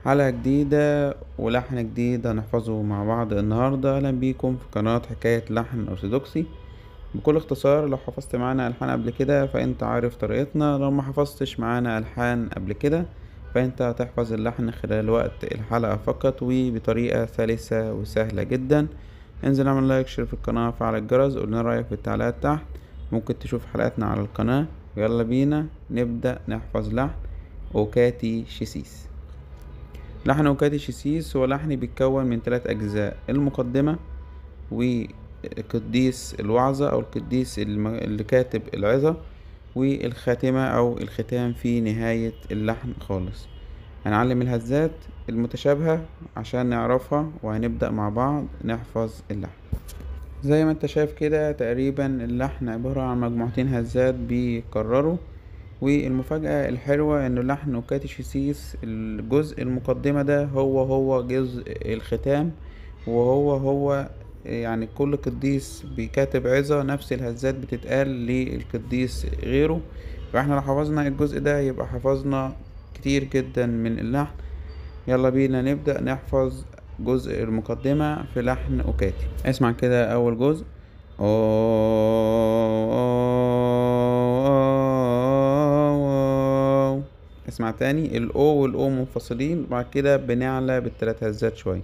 حلقة جديدة ولحن جديد هنحفظه مع بعض النهاردة. أهلا بيكم في قناة حكاية لحن أرثوذكسي. بكل اختصار، لو حفظت معانا ألحان قبل كده فأنت عارف طريقتنا، لو ما حفظتش معانا ألحان قبل كده فأنت هتحفظ اللحن خلال وقت الحلقة فقط وبطريقة سلسة وسهلة جدا. انزل اعمل لايك، شير في القناة، فعل الجرس، قولنا رأيك في التعليقات تحت. ممكن تشوف حلقاتنا على القناة. يلا بينا نبدأ نحفظ لحن أوكاتي شيسيس. لحن أوكادي شيسيس هو لحن بيتكون من 3 أجزاء: المقدمة، وقديس الوعظة أو القديس اللي كاتب العظة، والخاتمة أو الختام في نهاية اللحن خالص. هنعلم الهزات المتشابهة عشان نعرفها، وهنبدأ مع بعض نحفظ اللحن. زي ما انت شايف كده تقريبا اللحن عبارة عن مجموعتين هزات بيكرروا. والمفاجأة الحلوة انه لحن اوكاتيشيسيس الجزء المقدمة ده هو جزء الختام، وهو يعني كل قديس بيكاتب عظة نفس الهزات بتتقال للقديس غيره. فاحنا لو حفظنا الجزء ده يبقى حفظنا كتير جدا من اللحن. يلا بينا نبدأ نحفظ جزء المقدمة في لحن أوكاتي. اسمع كده أول جزء. اسمع تاني، الأو والأو منفصلين، بعد كده بنعلى بالتلات هزات شوية.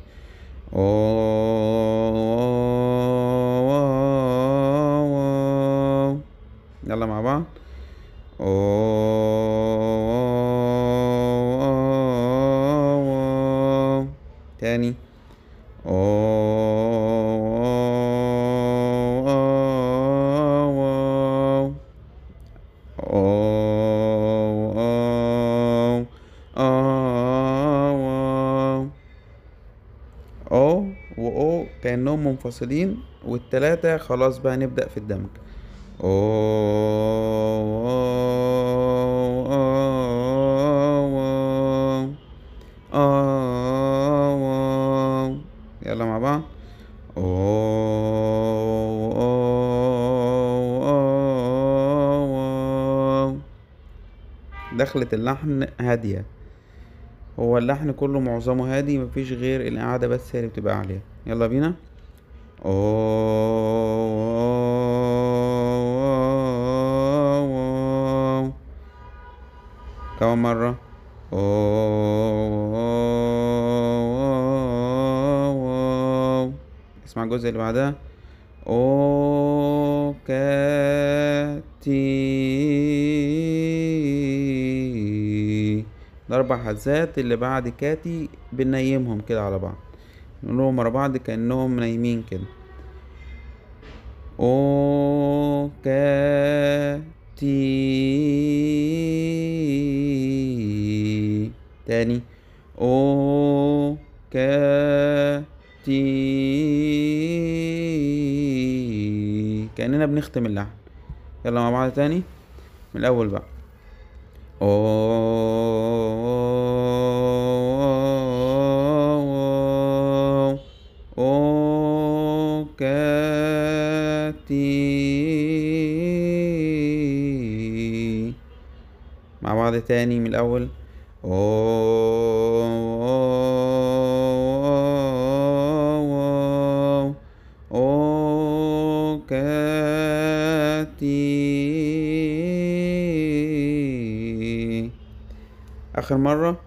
يلا مع بعض. تاني. او كأنهم منفصلين، والتلاتة خلاص بقى نبدأ في الدمج. او يلا مع بعض. دخلت اللحن هادية، هو اللحن كله معظمه هادي، مفيش غير القعدة بس هي اللي بتبقى عالية. يلا بينا. كمان مرة. اسمع الجزء اللي بعدها. او كاتي. الأربع هزات اللي بعد كاتي بننيمهم كده على بعض، نقولهم ورا بعض كأنهم نايمين كده. او كاتي. تاني. او كاتي. كأننا بنختم اللحن. يلا مع بعض تاني من الأول بقى. او كاتي. مع بعض تاني من الأول. او كاتي. آخر مرة.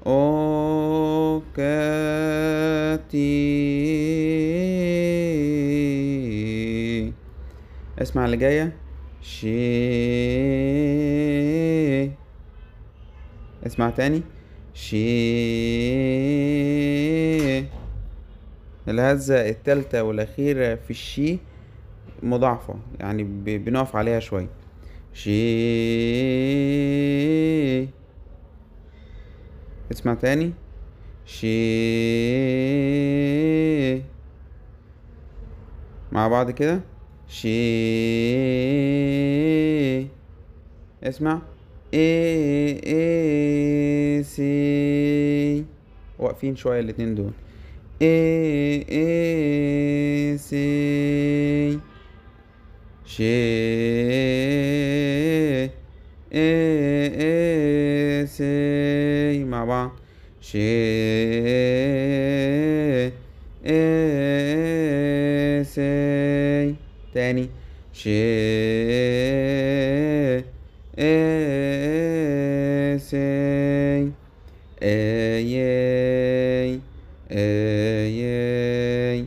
او كاتي. اسمع اللي جاية. شي. اسمع تاني. شي. الهزة التالتة والأخيرة في الشي مضاعفة، يعني بنقف عليها شوية. شي. اسمع تاني. شي. مع بعض كده. شي. اسمع. ايه سي. واقفين شوية الاتنين دول. ايه سي. سي مع بعض. سي تاني. سي ياي ياي.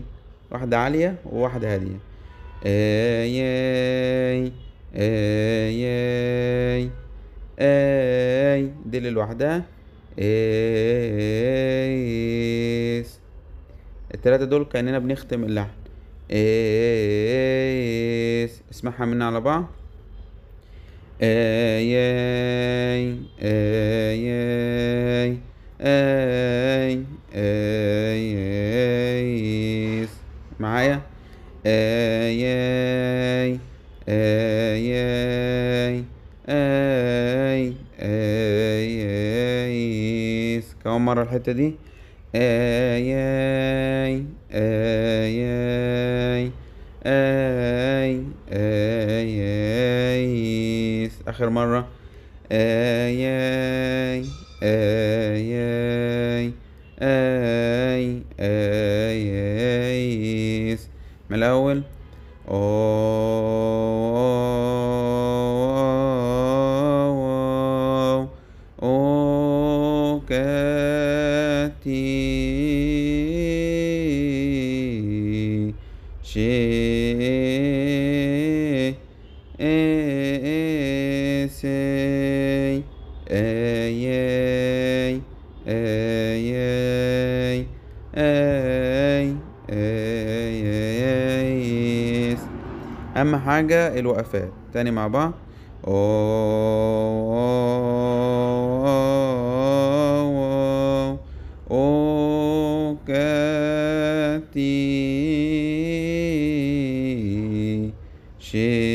واحدة عالية وواحدة هادية. ياي ياي اي دي اللي لوحدها. ايس. التلاتة دول كأننا بنختم اللحن. ايس. اسمعها منا على بعض. اي اي اي اي اي ايس. معايا. اي اي اي اي ايس. كمان مرة الحتة دي. اي اي اي اي ايس. اخر مرة. اي اي اي ايس. من الاول. او كاتي شي سي اي اي ايس. اهم حاجة الوقفات تاني مع بعض. او كاتي شي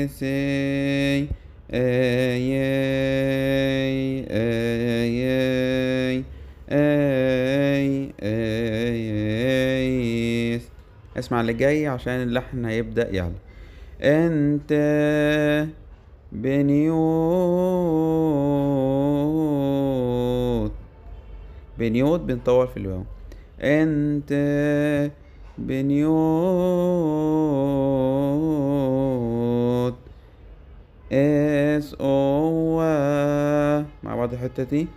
سي اي ايس. اسمع اللي جاي عشان اللحن هيبدأ يعلى. انت بنيوت. بنيوت بنطول في الواو. انت بنيوت اس او مع بعض الحتة دي.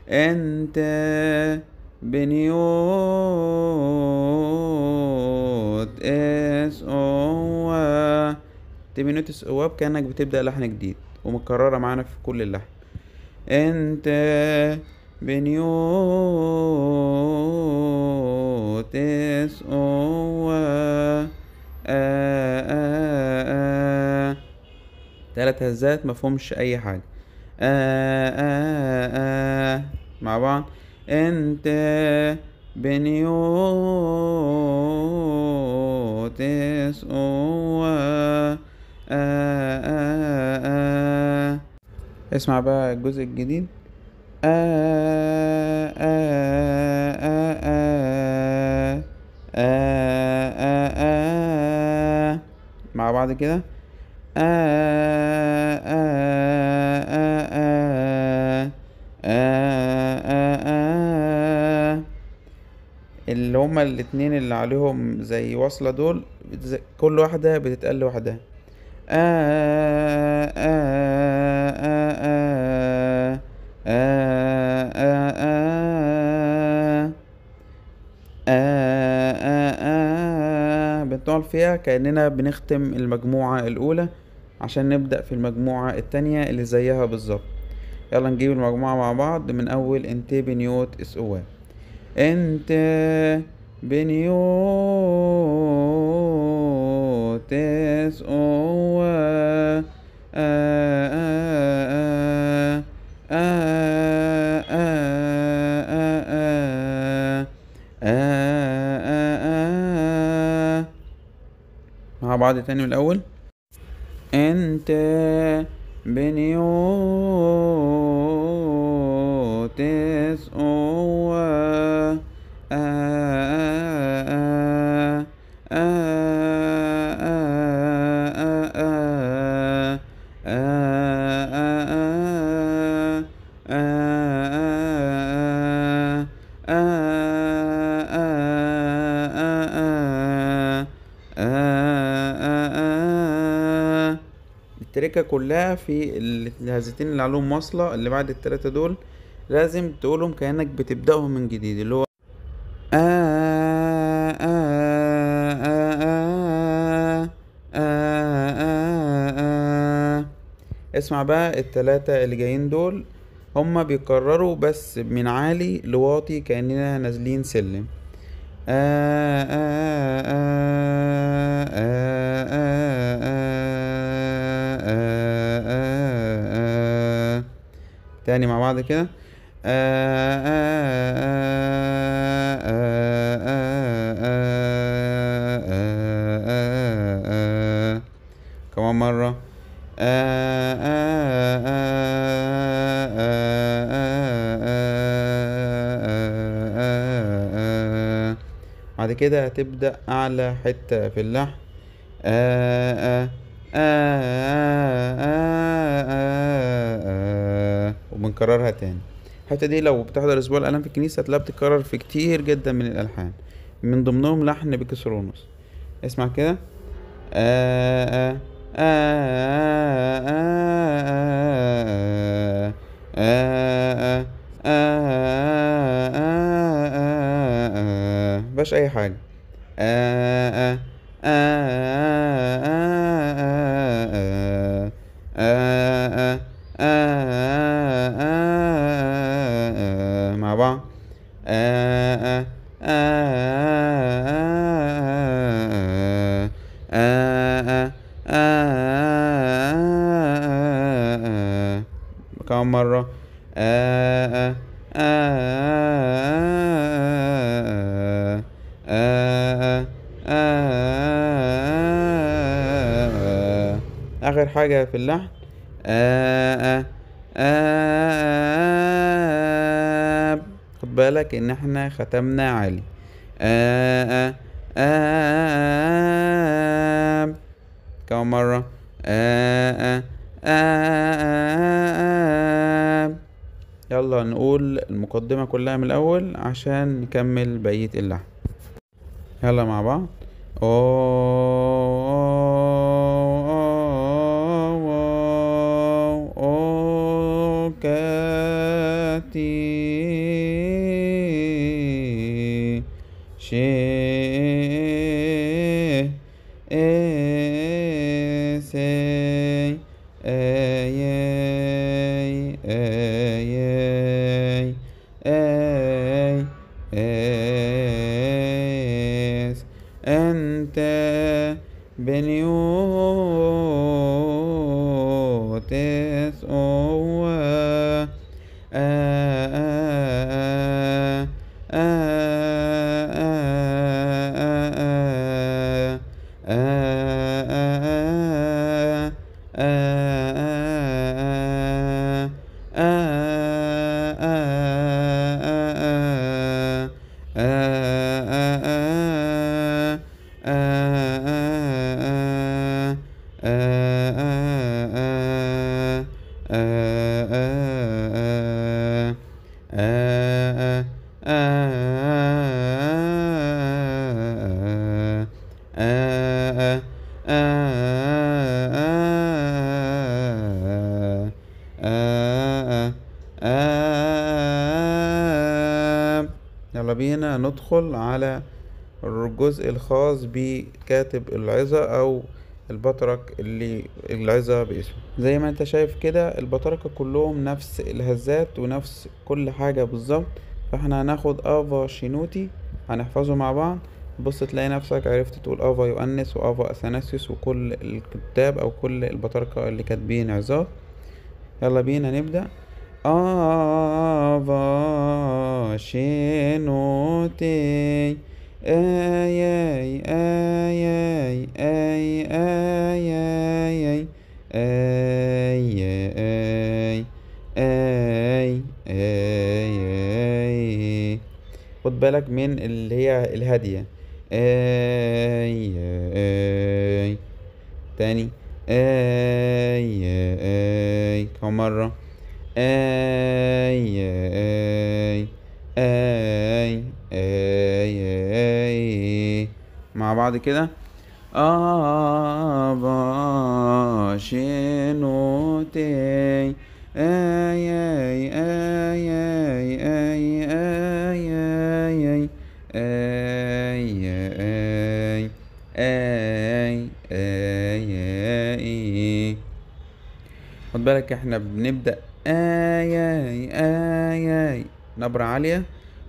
انت بنيوت اس او تبنيوت اس او كأنك بتبدأ لحن جديد ومتكررة معانا في كل اللحن. انت بنيوت اس او تلات هزات مفهومش اي حاجة. مع بعض. انت بنيوت اس او اسمع بقى الجزء الجديد. مع بعض كده. اللي هما الاتنين اللي عليهم زي وصلة دول كل واحدة بتتقال لوحدها. بنطول فيها كأننا بنختم المجموعة الأولى عشان نبدأ في المجموعة التانية اللي زيها بالظبط. يلا نجيب المجموعة مع بعض من أول انت بنيوت اس او. انت بنيوت اس او مع بعض تاني من الأول. انت بنيوت اس او التركة كلها في الهزتين اللي عليهم واصلة اللي بعد التلاتة دول، لازم تقولهم كأنك بتبدأهم من جديد، اللي هو اسمع بقى التلاتة اللي جايين دول، هما بيكرروا بس من عالي لواطي كأننا نازلين سلم. تاني مع بعض كده. كمان مرة. بعد كده هتبدأ أعلى حتة في اللحن، وبنكررها تاني. الحتة دي لو بتحضر أسبوع الآلام في الكنيسة هتلاقيها بتتكرر في كتير جدا من الألحان، من ضمنهم لحن بكسرونوس. اسمع كده. مبقاش أي حاجة. مع بعض. كمان مرة. آخر حاجة في اللحن. خد بالك ان احنا ختمنا عالي. كمان مرة. يلا نقول المقدمة كلها من الأول عشان نكمل بقية اللحن. يلا مع بعض. او كاتي شي سي اي اي اي اس انت بنيوتس او يلا بينا ندخل على الجزء الخاص بكاتب العظة او البطرك اللي العظة باسمه. زي ما انت شايف كده البطركة كلهم نفس الهزات ونفس كل حاجة بالظبط، فاحنا هناخد افا شينوتي هنحفظه مع بعض. بص تلاقي نفسك عرفت تقول افا يؤنس وافا اثناسيوس وكل الكتاب او كل البطركة اللي كاتبين عظات. يلا بينا نبدأ. افا شينوتي اي اي اي اي اي اي اي اي اي اي. خد بالك من اللي هي الهادية. اي اي. تاني. اي اي. كم مرة. اي اي اي اي اي. مع بعض كده. آبا شنوتي آي آي آي آي آي آي آي آي آي آي آي. خد بالك احنا بنبدأ آي آي آي آي نبرة عالية،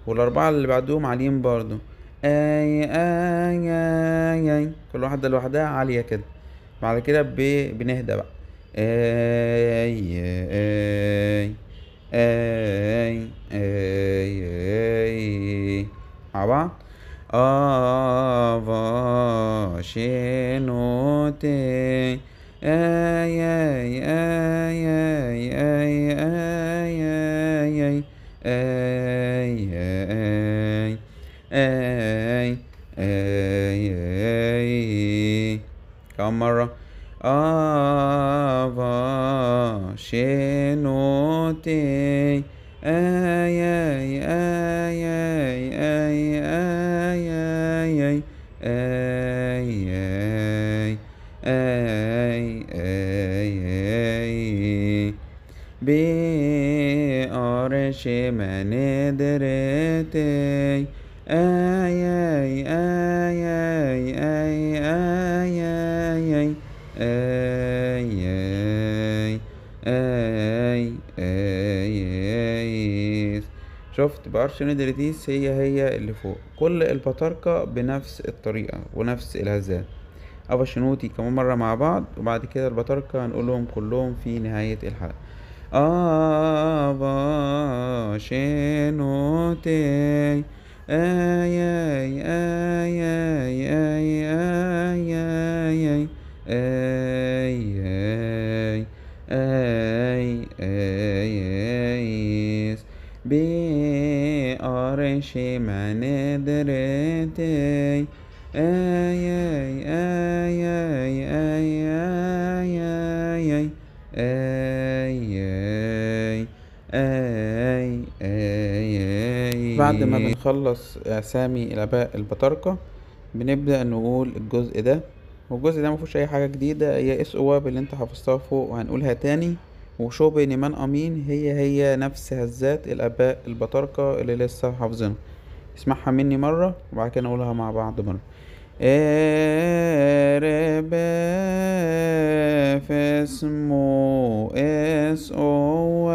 والأربعة اللي بعدهم عاليين برضو، آي آي آي آي، كل واحدة لوحدها عالية كده. بعد كده بنهدى بقى، آي آي آي آي آي مع بعض. آفا شنوتي آي آي آي آي آي آي آي آي آي آي آي. كمان مرة، آفا شنوتي آي آي آي آي آي آي آي آي آي آي آي. بأرش من درتي آي آي آي آي آي آي آي آي آي آي. شفت بأرش ندرتيس هي اللي فوق كل البطاركة بنفس الطريقة ونفس الهزات. أبا شنوتي كمان مرة مع بعض، وبعد كده البطاركة هنقولهم كلهم في نهاية الحلقة. أبا شنوتي آي آي آي آي آي آي آي آي آي آي آي. بأرش من درتي آي آي آي آي آي آي آي آي آي. بعد ما بنخلص أسامي الآباء البطاركة بنبدأ نقول الجزء ده، والجزء ده مفيهوش أي حاجة جديدة، هي اس واب اللي انت حفظتها فوق وهنقولها تاني، وشوبي نيمان أمين هي نفس هزات الآباء البطاركة اللي لسه حافظينها. اسمعها مني مرة وبعد كده نقولها مع بعض مرة. اربف اسمه اس او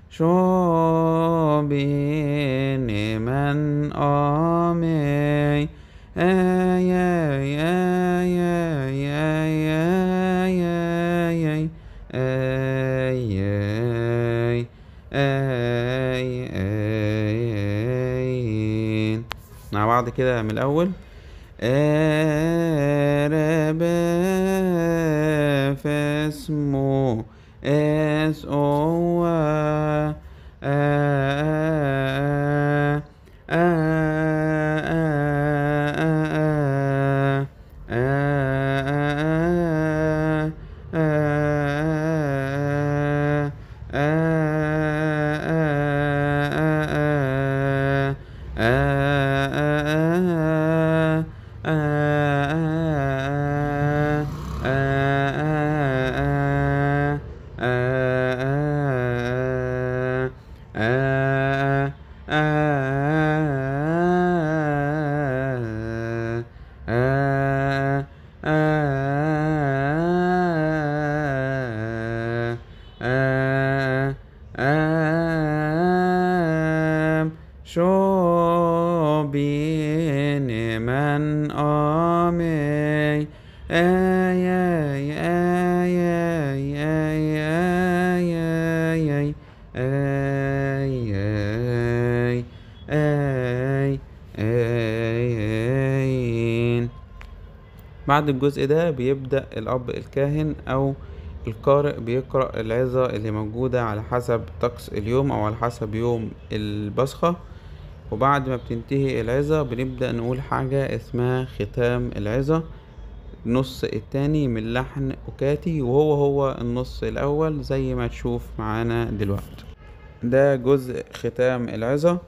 شو بين من آمي آي آي آي آي آي آي آي آي آي. مع بعض كده من الأول. ربف اسمه اس او شو بين من آمي آي آي آي آي آي آي آي آي آي آي آي. بعد الجزء ده بيبدأ الأب الكاهن أو القارئ بيقرأ العظة اللي موجودة على حسب طقس اليوم أو على حسب يوم البصخة. وبعد ما بتنتهي العظة بنبدأ نقول حاجة اسمها ختام العظة، النص التاني من لحن أوكاتي وهو النص الأول زي ما تشوف معانا دلوقتي. ده جزء ختام العظة،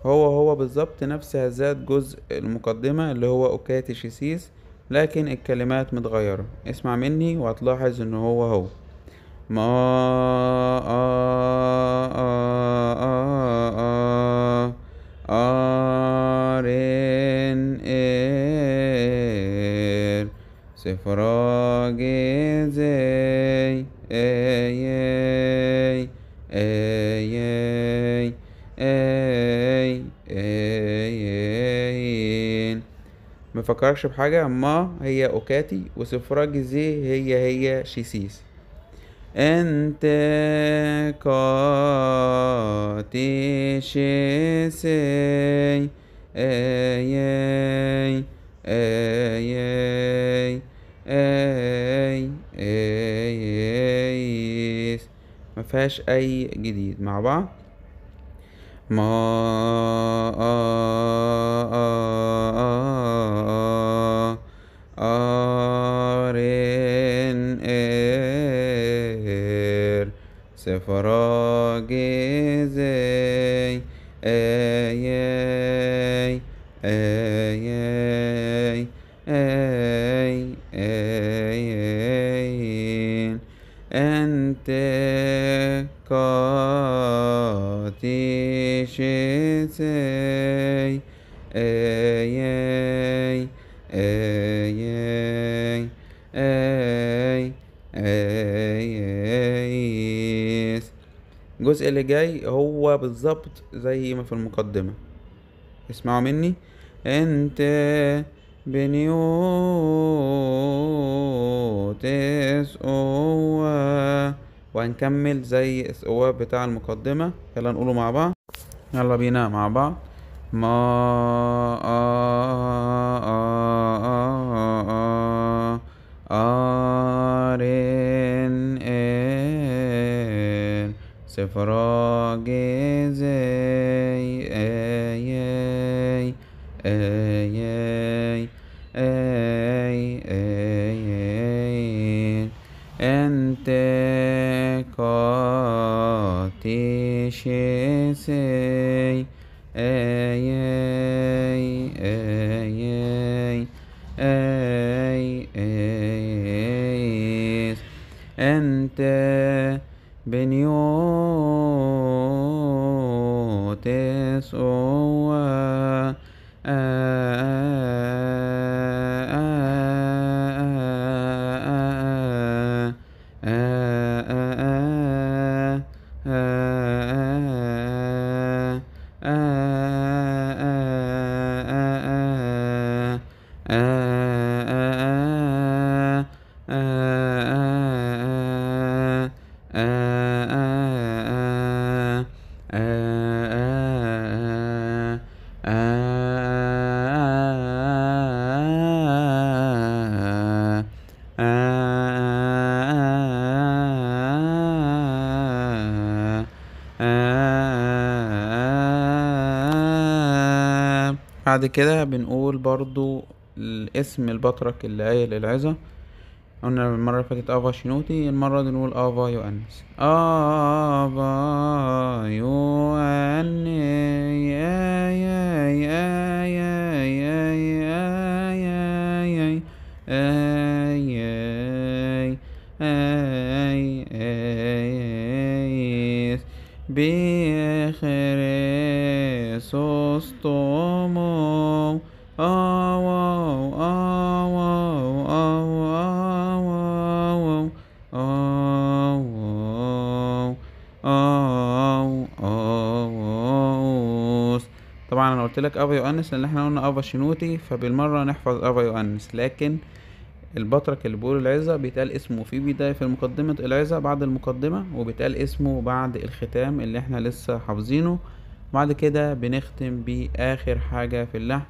هو بالظبط نفس هذات جزء المقدمة اللي هو أوكاتي شيسيس، لكن الكلمات متغيرة. اسمع مني وهتلاحظ ان هو ما آرين سفراج زي اي اي اي اي. مفكركش بحاجة، ما هي اوكاتي وسفراج زي هي شيسيس. انت قاتي شيسي اي اي اي اي اي. مفيهاش اي جديد. مع بعض ما آرين سفراج زي اي اي اي اي اي. انت قاتي شيسي اي اي اي اي اي. الجزء اللي جاي هو بالظبط زي ما في المقدمة. اسمعوا مني. انت بنيوت اسقوة، وهنكمل زي اسقوة بتاع المقدمة. يلا نقوله مع بعض. يلا بينا مع بعض. ما آرين سفراج زي اي اي اي اي اي. انت قاتي شيسي اي اي اي اي اي. انت بنيوت اسقوة بعد كده بنقول برضو الاسم البطرك اللي قايل العظة. قلنا المرة اللي فاتت افا شنوتي، المرة دي نقول افا يوانس. افا يواني يا يا يا يا يا يا يا يا يا بخريسوس تومو آواو آواو آواو آواو آواو آواو. طبعا انا قلت لك ابا يؤنس لان احنا قلنا ابا شنوتي، فبالمرة نحفظ ابا يؤنس. لكن البطرك اللي بيقول العظة بيتقال اسمه في بداية في مقدمة العظة بعد المقدمة، وبيتقال اسمه بعد الختام اللي احنا لسه حافظينه. بعد كده بنختم بآخر حاجة في اللحن،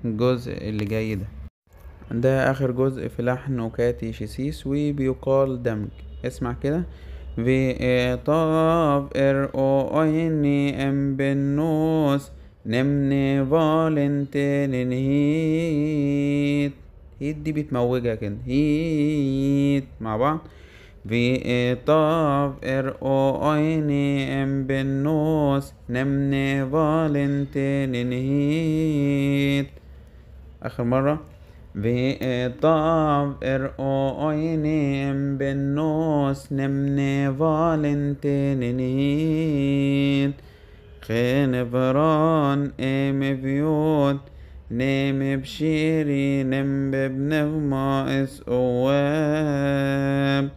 الجزء اللي جاي ده آخر جزء في لحن أوكاتي شيسيس وبيقال دمج. اسمع كده: في طاف ار او ايني ام بنوس نمني فالنتين هيت. هيت دي بتموجها كده، هيت مع بعض. في طاف ار او ايني ام بنوس نمني فالنتين هيت. آخر مرة: في طاف ار او ايني ام بنوس نمني فالنتين خين فران ام فيوت نم بشيري نم ببنغما اس اواب.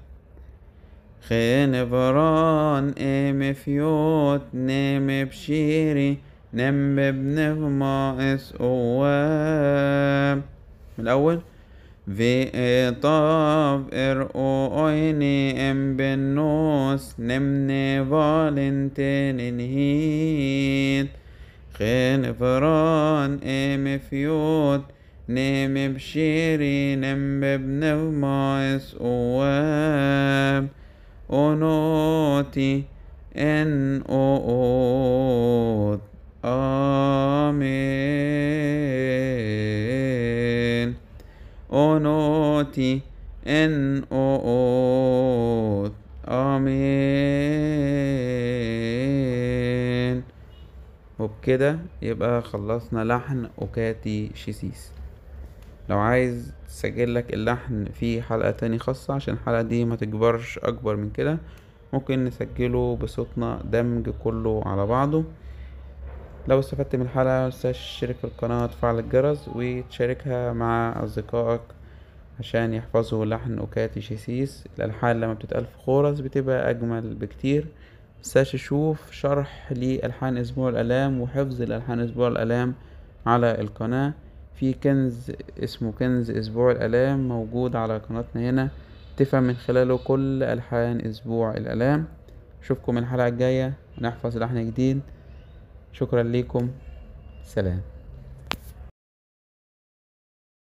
خين فران ام فيوت نم بشيري نم ببنغما اس اواب. من الأول: في طاف ار او ايني ام بنوس نمني فالنتين هيت خين فران ام فيوت نم بشيري نم ببنغما اس اواب. اونوتي ان او آمين. اونوتي ان او آمين. وبكده يبقى خلصنا لحن أوكاتي شيسيس. لو عايز تسجل لك اللحن في حلقة تاني خاصة عشان الحلقة دي ما تكبرش أكبر من كده، ممكن نسجله بصوتنا دمج كله على بعضه. لو استفدت من الحلقة متنساش تشترك في القناة وتفعل الجرس وتشاركها مع أصدقائك عشان يحفظوا لحن أوكاتي شيسيس. الألحان لما بتتقال في خورس بتبقى أجمل بكتير. متنساش تشوف شرح لألحان أسبوع الآلام وحفظ الألحان أسبوع الآلام على القناة. في كنز اسمه كنز أسبوع الآلام موجود على قناتنا هنا، تفهم من خلاله كل ألحان أسبوع الآلام. أشوفكم الحلقة الجاية ونحفظ لحن جديد. شكرا لكم، سلام.